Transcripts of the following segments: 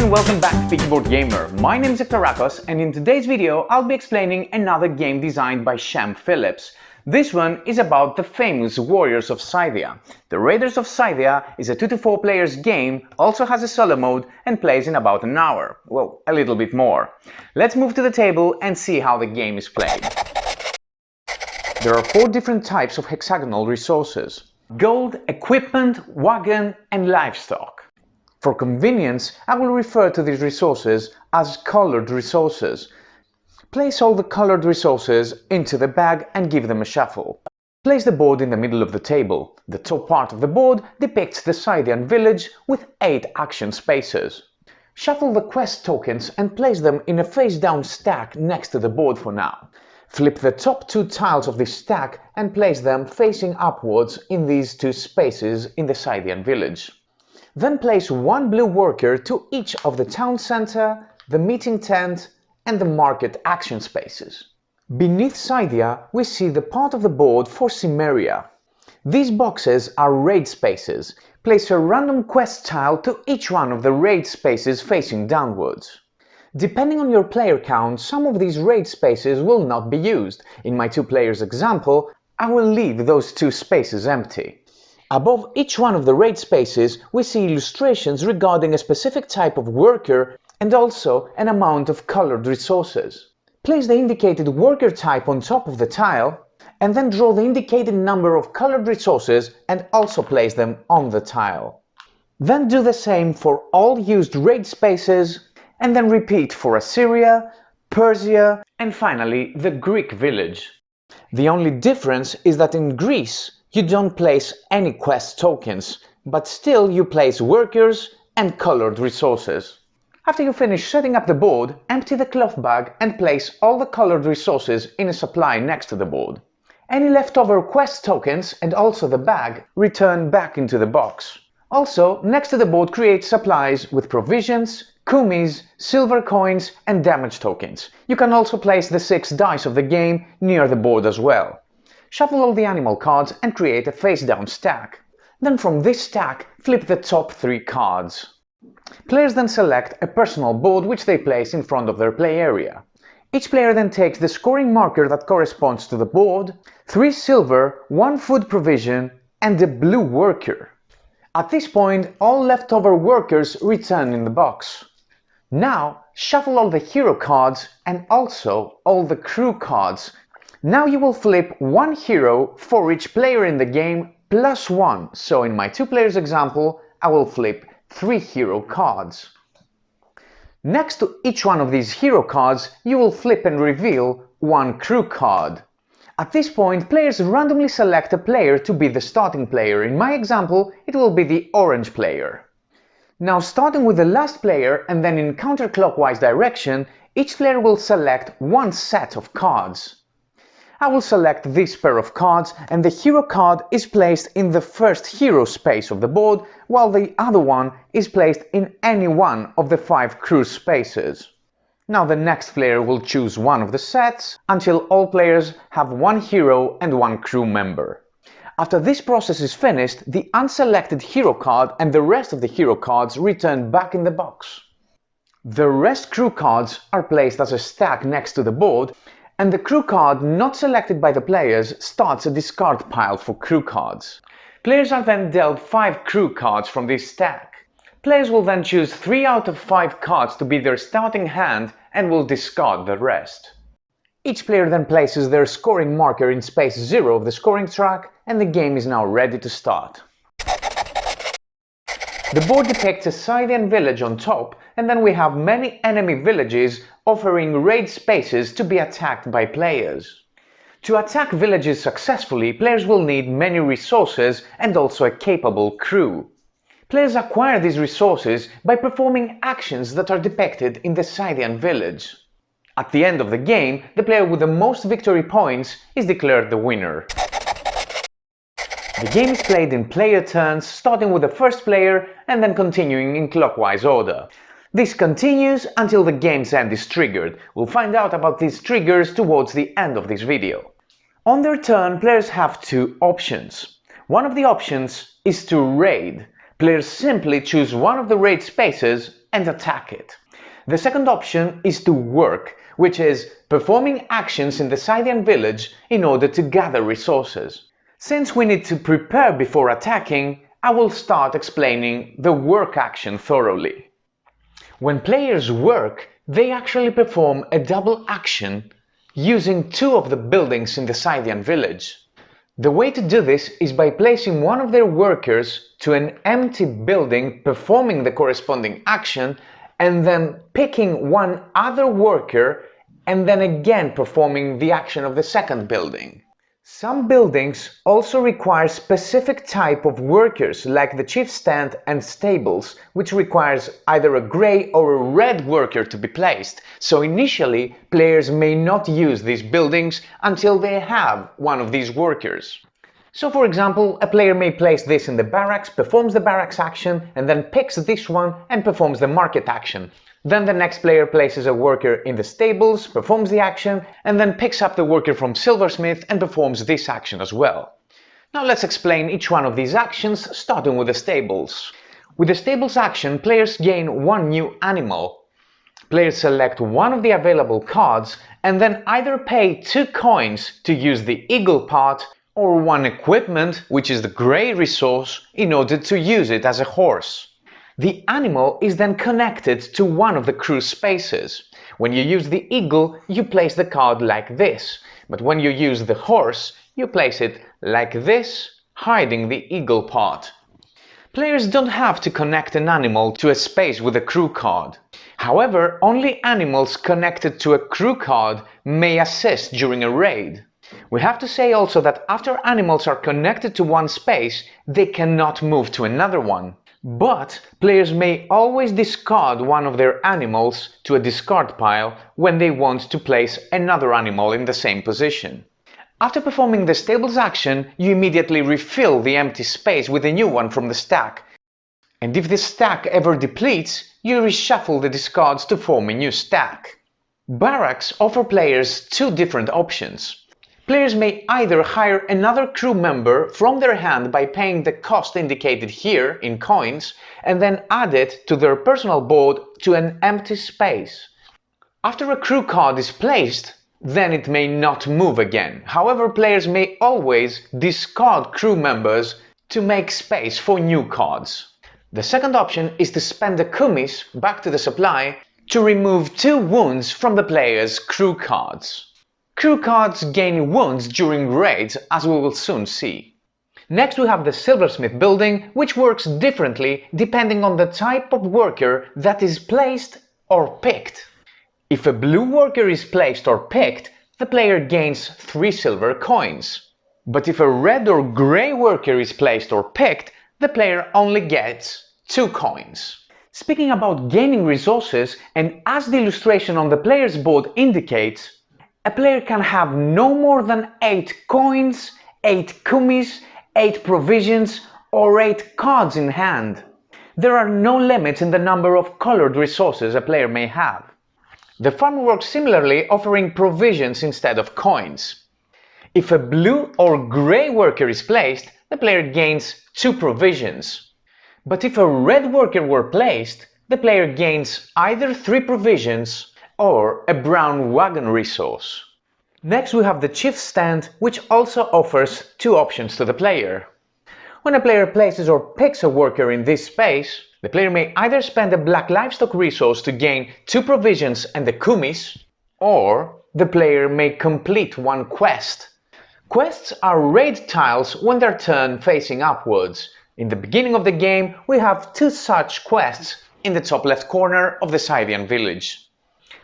and welcome back to Peaky Boardgamer. My name is Karakos, and in today's video I'll be explaining another game designed by Shem Phillips. This one is about the famous Warriors of Scythia. The Raiders of Scythia is a 2 to 4 players game, also has a solo mode and plays in about an hour. Well, a little bit more. Let's move to the table and see how the game is played. There are 4 different types of hexagonal resources: gold, equipment, wagon and livestock. For convenience, I will refer to these resources as colored resources. Place all the colored resources into the bag and give them a shuffle. Place the board in the middle of the table. The top part of the board depicts the Scythian village with 8 action spaces. Shuffle the quest tokens and place them in a face-down stack next to the board for now. Flip the top 2 tiles of this stack and place them facing upwards in these 2 spaces in the Scythian village. Then place 1 blue worker to each of the town center, the meeting tent and the market action spaces. Beneath Scythia we see the part of the board for Cimmeria. These boxes are raid spaces. Place a random quest tile to each one of the raid spaces facing downwards. Depending on your player count, some of these raid spaces will not be used. In my 2 players example, I will leave those 2 spaces empty. Above each one of the raid spaces we see illustrations regarding a specific type of worker and also an amount of colored resources. Place the indicated worker type on top of the tile and then draw the indicated number of colored resources and also place them on the tile. Then do the same for all used raid spaces and then repeat for Assyria, Persia and finally the Greek village. The only difference is that in Greece you don't place any quest tokens, but still you place workers and colored resources. After you finish setting up the board, empty the cloth bag and place all the colored resources in a supply next to the board. Any leftover quest tokens and also the bag return back into the box. Also, next to the board create supplies with provisions, kumis, silver coins and damage tokens. You can also place the 6 dice of the game near the board as well. Shuffle all the animal cards and create a face-down stack. Then from this stack, flip the top 3 cards. Players then select a personal board which they place in front of their play area. Each player then takes the scoring marker that corresponds to the board, 3 silver, 1 food provision and a blue worker. At this point, all leftover workers return in the box. Now, shuffle all the hero cards and also all the crew cards. Now you will flip 1 hero for each player in the game plus 1, so in my 2 players example I will flip 3 hero cards. Next to each one of these hero cards you will flip and reveal 1 crew card. At this point players randomly select a player to be the starting player. In my example it will be the orange player. Now starting with the last player and then in counterclockwise direction, each player will select 1 set of cards. I will select this pair of cards and the hero card is placed in the first hero space of the board, while the other one is placed in any one of the 5 crew spaces. Now the next player will choose one of the sets until all players have 1 hero and 1 crew member. After this process is finished, the unselected hero card and the rest of the hero cards return back in the box. The rest crew cards are placed as a stack next to the board, and the crew card not selected by the players starts a discard pile for crew cards. Players are then dealt 5 crew cards from this stack. Players will then choose 3 out of 5 cards to be their starting hand and will discard the rest. Each player then places their scoring marker in space 0 of the scoring track and the game is now ready to start. The board depicts a Scythian village on top and then we have many enemy villages offering raid spaces to be attacked by players. To attack villages successfully, players will need many resources and also a capable crew. Players acquire these resources by performing actions that are depicted in the Scythian village. At the end of the game, the player with the most victory points is declared the winner. The game is played in player turns, starting with the first player and then continuing in clockwise order. This continues until the game's end is triggered. We'll find out about these triggers towards the end of this video. On their turn, players have 2 options. One of the options is to raid. Players simply choose one of the raid spaces and attack it. The second option is to work, which is performing actions in the Scythian village in order to gather resources. Since we need to prepare before attacking, I will start explaining the work action thoroughly. When players work, they actually perform a double action using two of the buildings in the Scythian village. The way to do this is by placing one of their workers to an empty building performing the corresponding action, and then picking one other worker and then again performing the action of the second building. Some buildings also require specific type of workers, like the chief stand and stables, which requires either a grey or a red worker to be placed, so initially players may not use these buildings until they have one of these workers. So for example, a player may place this in the barracks, performs the barracks action, and then picks this one and performs the market action. Then the next player places a worker in the stables, performs the action, and then picks up the worker from silversmith and performs this action as well. Now let's explain each one of these actions, starting with the stables. With the stables action, players gain one new animal. Players select one of the available cards and then either pay 2 coins to use the eagle part, or 1 equipment, which is the grey resource, in order to use it as a horse. The animal is then connected to one of the crew spaces. When you use the eagle, you place the card like this, but when you use the horse, you place it like this, hiding the eagle part. Players don't have to connect an animal to a space with a crew card. However, only animals connected to a crew card may assist during a raid. We have to say also that after animals are connected to one space, they cannot move to another one. But players may always discard one of their animals to a discard pile when they want to place another animal in the same position. After performing the stables action, you immediately refill the empty space with a new one from the stack. And if this stack ever depletes, you reshuffle the discards to form a new stack. Barracks offer players 2 different options. Players may either hire another crew member from their hand by paying the cost indicated here in coins and then add it to their personal board to an empty space. After a crew card is placed, then it may not move again. However, players may always discard crew members to make space for new cards. The second option is to spend the kumis back to the supply to remove 2 wounds from the player's crew cards. Crew cards gain wounds during raids, as we will soon see. Next we have the silversmith building, which works differently depending on the type of worker that is placed or picked. If a blue worker is placed or picked, the player gains 3 silver coins. But if a red or grey worker is placed or picked, the player only gets 2 coins. Speaking about gaining resources, and as the illustration on the player's board indicates, a player can have no more than 8 coins, 8 kumis, 8 provisions, or 8 cards in hand. There are no limits in the number of colored resources a player may have. The farm works similarly, offering provisions instead of coins. If a blue or grey worker is placed, the player gains 2 provisions. But if a red worker were placed, the player gains either 3 provisions or a brown wagon resource. Next we have the chief stand, which also offers 2 options to the player. When a player places or picks a worker in this space, the player may either spend a black livestock resource to gain 2 provisions and the kumis, or the player may complete 1 quest. Quests are raid tiles when they're turned facing upwards. In the beginning of the game, we have 2 such quests in the top left corner of the Scythian village.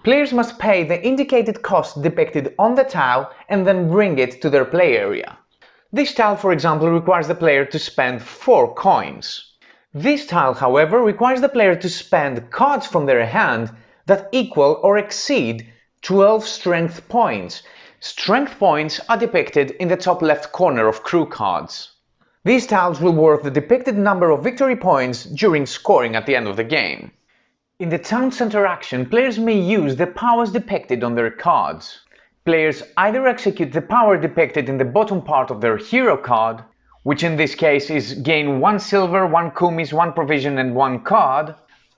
Players must pay the indicated cost depicted on the tile and then bring it to their play area. This tile, for example, requires the player to spend 4 coins. This tile, however, requires the player to spend cards from their hand that equal or exceed 12 strength points. Strength points are depicted in the top left corner of crew cards. These tiles will worth the depicted number of victory points during scoring at the end of the game. In the town center action, players may use the powers depicted on their cards. Players either execute the power depicted in the bottom part of their hero card, which in this case is gain 1 silver, 1 kumis, 1 provision and 1 card,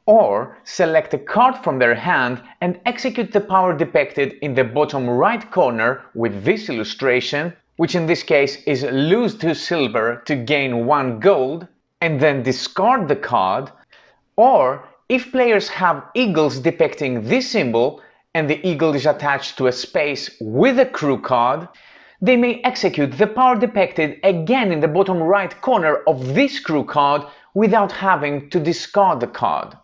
or select a card from their hand and execute the power depicted in the bottom right corner with this illustration, which in this case is lose 2 silver to gain 1 gold, and then discard the card. Or if players have eagles depicting this symbol and the eagle is attached to a space with a crew card, they may execute the power depicted again in the bottom right corner of this crew card without having to discard the card.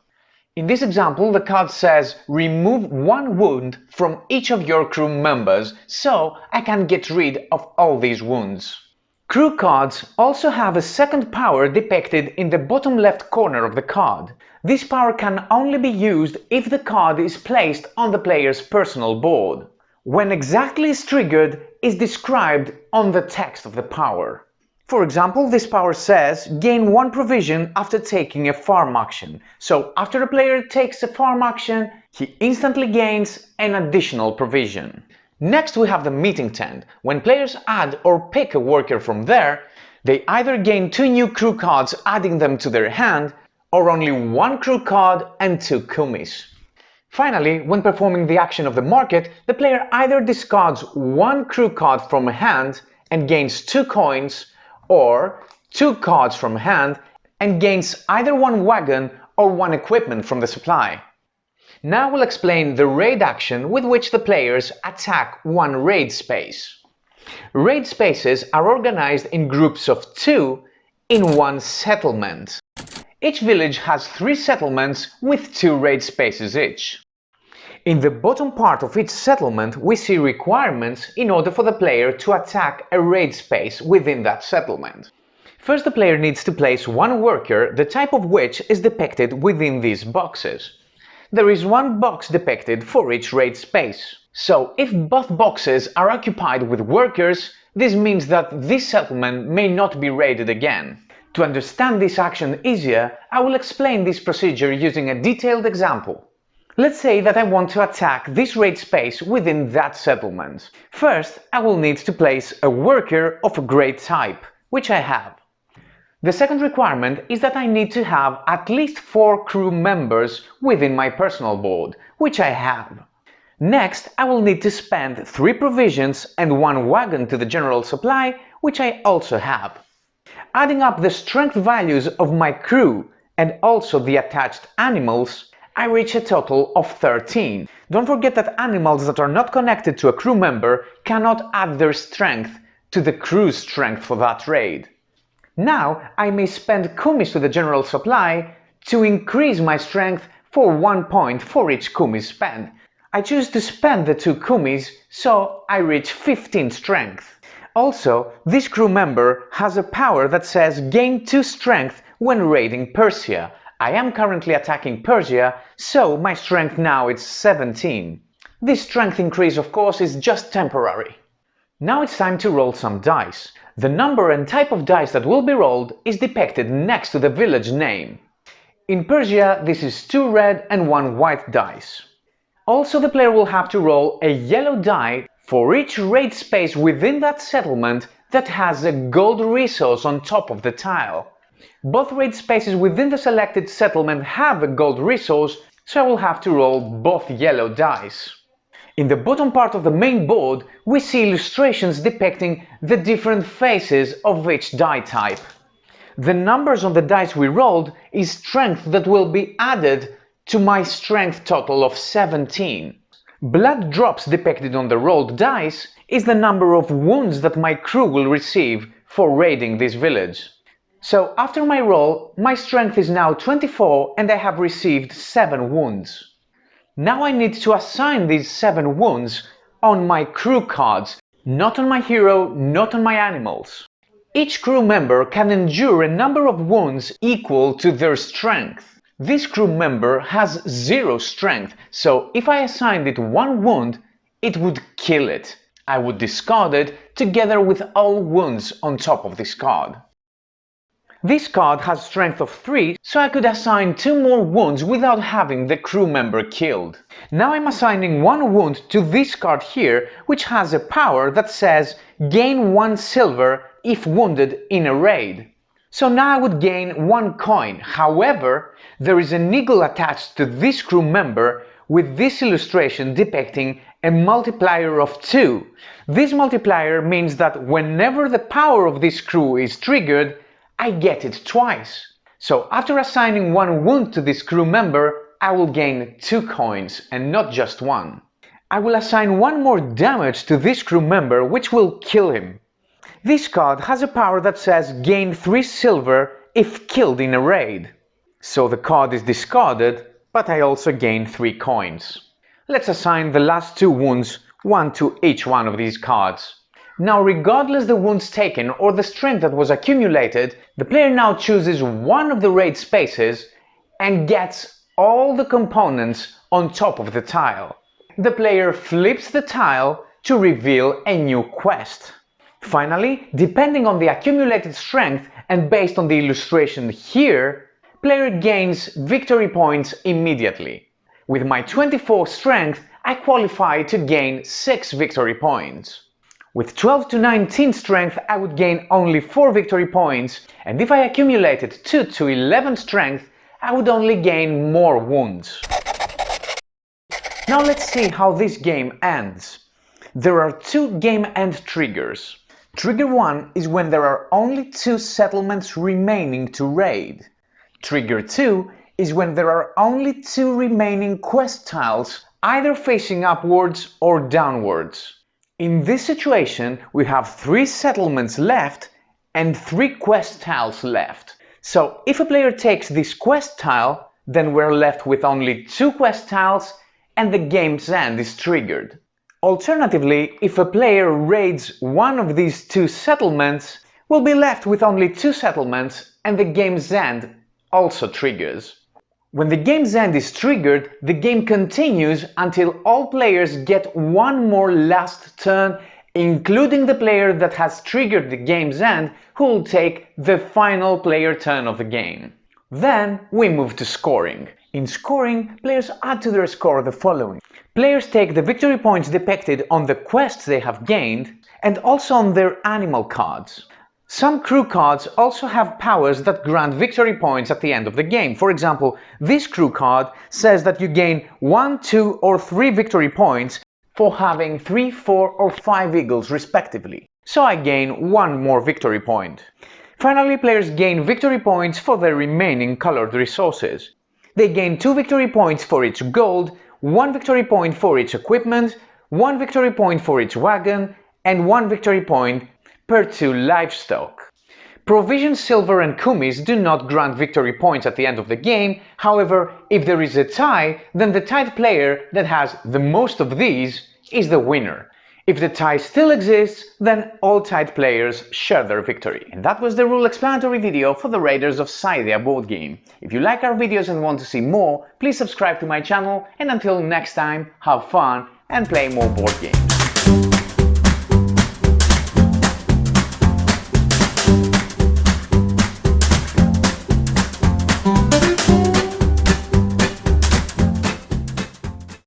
In this example, the card says remove 1 wound from each of your crew members, so I can get rid of all these wounds. Crew cards also have a second power depicted in the bottom left corner of the card. This power can only be used if the card is placed on the player's personal board. When exactly is triggered is described on the text of the power. For example, this power says gain 1 provision after taking a farm action. So after a player takes a farm action, he instantly gains an additional provision. Next we have the meeting tent. When players add or pick a worker from there, they either gain 2 new crew cards adding them to their hand, or only 1 crew card and 2 kumis. Finally, when performing the action of the market, the player either discards 1 crew card from hand and gains 2 coins, or 2 cards from hand and gains either 1 wagon or 1 equipment from the supply. Now we'll explain the raid action with which the players attack 1 raid space. Raid spaces are organized in groups of 2 in 1 settlement. Each village has 3 settlements with 2 raid spaces each. In the bottom part of each settlement we see requirements in order for the player to attack a raid space within that settlement. First, the player needs to place 1 worker, the type of which is depicted within these boxes. There is 1 box depicted for each raid space. So if both boxes are occupied with workers, this means that this settlement may not be raided again. To understand this action easier, I will explain this procedure using a detailed example. Let's say that I want to attack this raid space within that settlement. First, I will need to place a worker of a great type, which I have. The second requirement is that I need to have at least 4 crew members within my personal board, which I have. Next, I will need to spend 3 provisions and 1 wagon to the general supply, which I also have. Adding up the strength values of my crew and also the attached animals, I reach a total of 13. Don't forget that animals that are not connected to a crew member cannot add their strength to the crew's strength for that raid. Now I may spend kumis to the general supply to increase my strength for 1 point for each kumi spent. I choose to spend the 2 kumis, so I reach 15 strength. Also, this crew member has a power that says gain 2 strength when raiding Persia. I am currently attacking Persia, so my strength now is 17. This strength increase, of course, is just temporary. Now it's time to roll some dice. The number and type of dice that will be rolled is depicted next to the village name. In Persia, this is 2 red and 1 white dice. Also, the player will have to roll a yellow die for each raid space within that settlement that has a gold resource on top of the tile. Both raid spaces within the selected settlement have a gold resource, so I will have to roll both yellow dice. In the bottom part of the main board, we see illustrations depicting the different faces of each die type. The numbers on the dice we rolled is strength that will be added to my strength total of 17. Blood drops depicted on the rolled dice is the number of wounds that my crew will receive for raiding this village. So after my roll, my strength is now 24 and I have received 7 wounds. Now I need to assign these 7 wounds on my crew cards, not on my hero, not on my animals. Each crew member can endure a number of wounds equal to their strength. This crew member has 0 strength, so if I assigned it 1 wound, it would kill it. I would discard it together with all wounds on top of this card. This card has strength of 3, so I could assign 2 more wounds without having the crew member killed. Now I'm assigning 1 wound to this card here, which has a power that says gain 1 silver if wounded in a raid. So now I would gain 1 coin. However, there is an eagle attached to this crew member with this illustration depicting a multiplier of 2. This multiplier means that whenever the power of this crew is triggered, I get it twice. So after assigning 1 wound to this crew member, I will gain 2 coins and not just 1. I will assign 1 more damage to this crew member, which will kill him. This card has a power that says gain 3 silver if killed in a raid. So the card is discarded, but I also gain 3 coins. Let's assign the last 2 wounds, 1 to each one of these cards. Now, regardless the wounds taken or the strength that was accumulated, the player now chooses one of the raid spaces and gets all the components on top of the tile. The player flips the tile to reveal a new quest. Finally, depending on the accumulated strength and based on the illustration here, player gains victory points immediately. With my 24 strength, I qualify to gain 6 victory points. With 12 to 19 strength, I would gain only 4 victory points, and if I accumulated 2 to 11 strength, I would only gain more wounds. Now let's see how this game ends. There are 2 game end triggers. Trigger 1 is when there are only 2 settlements remaining to raid. Trigger 2 is when there are only 2 remaining quest tiles, either facing upwards or downwards. In this situation, we have 3 settlements left and 3 quest tiles left. So if a player takes this quest tile, then we're left with only 2 quest tiles and the game's end is triggered. Alternatively, if a player raids one of these 2 settlements, we'll be left with only 2 settlements and the game's end also triggers. When the game's end is triggered, the game continues until all players get 1 more last turn, including the player that has triggered the game's end, who will take the final player turn of the game. Then we move to scoring. In scoring, players add to their score the following. Players take the victory points depicted on the quests they have gained and also on their animal cards. Some crew cards also have powers that grant victory points at the end of the game. For example, this crew card says that you gain 1, 2 or 3 victory points for having 3, 4 or 5 eagles respectively. So I gain 1 more victory point. Finally, players gain victory points for their remaining colored resources. They gain 2 victory points for each gold, 1 victory point for each equipment, 1 victory point for each wagon, and 1 victory point per 2 livestock. Provision, silver and kumis do not grant victory points at the end of the game. However, if there is a tie, then the tied player that has the most of these is the winner. If the tie still exists, then all tied players share their victory. And that was the rule explanatory video for the Raiders of Scythia board game. If you like our videos and want to see more, please subscribe to my channel, and until next time, have fun and play more board games.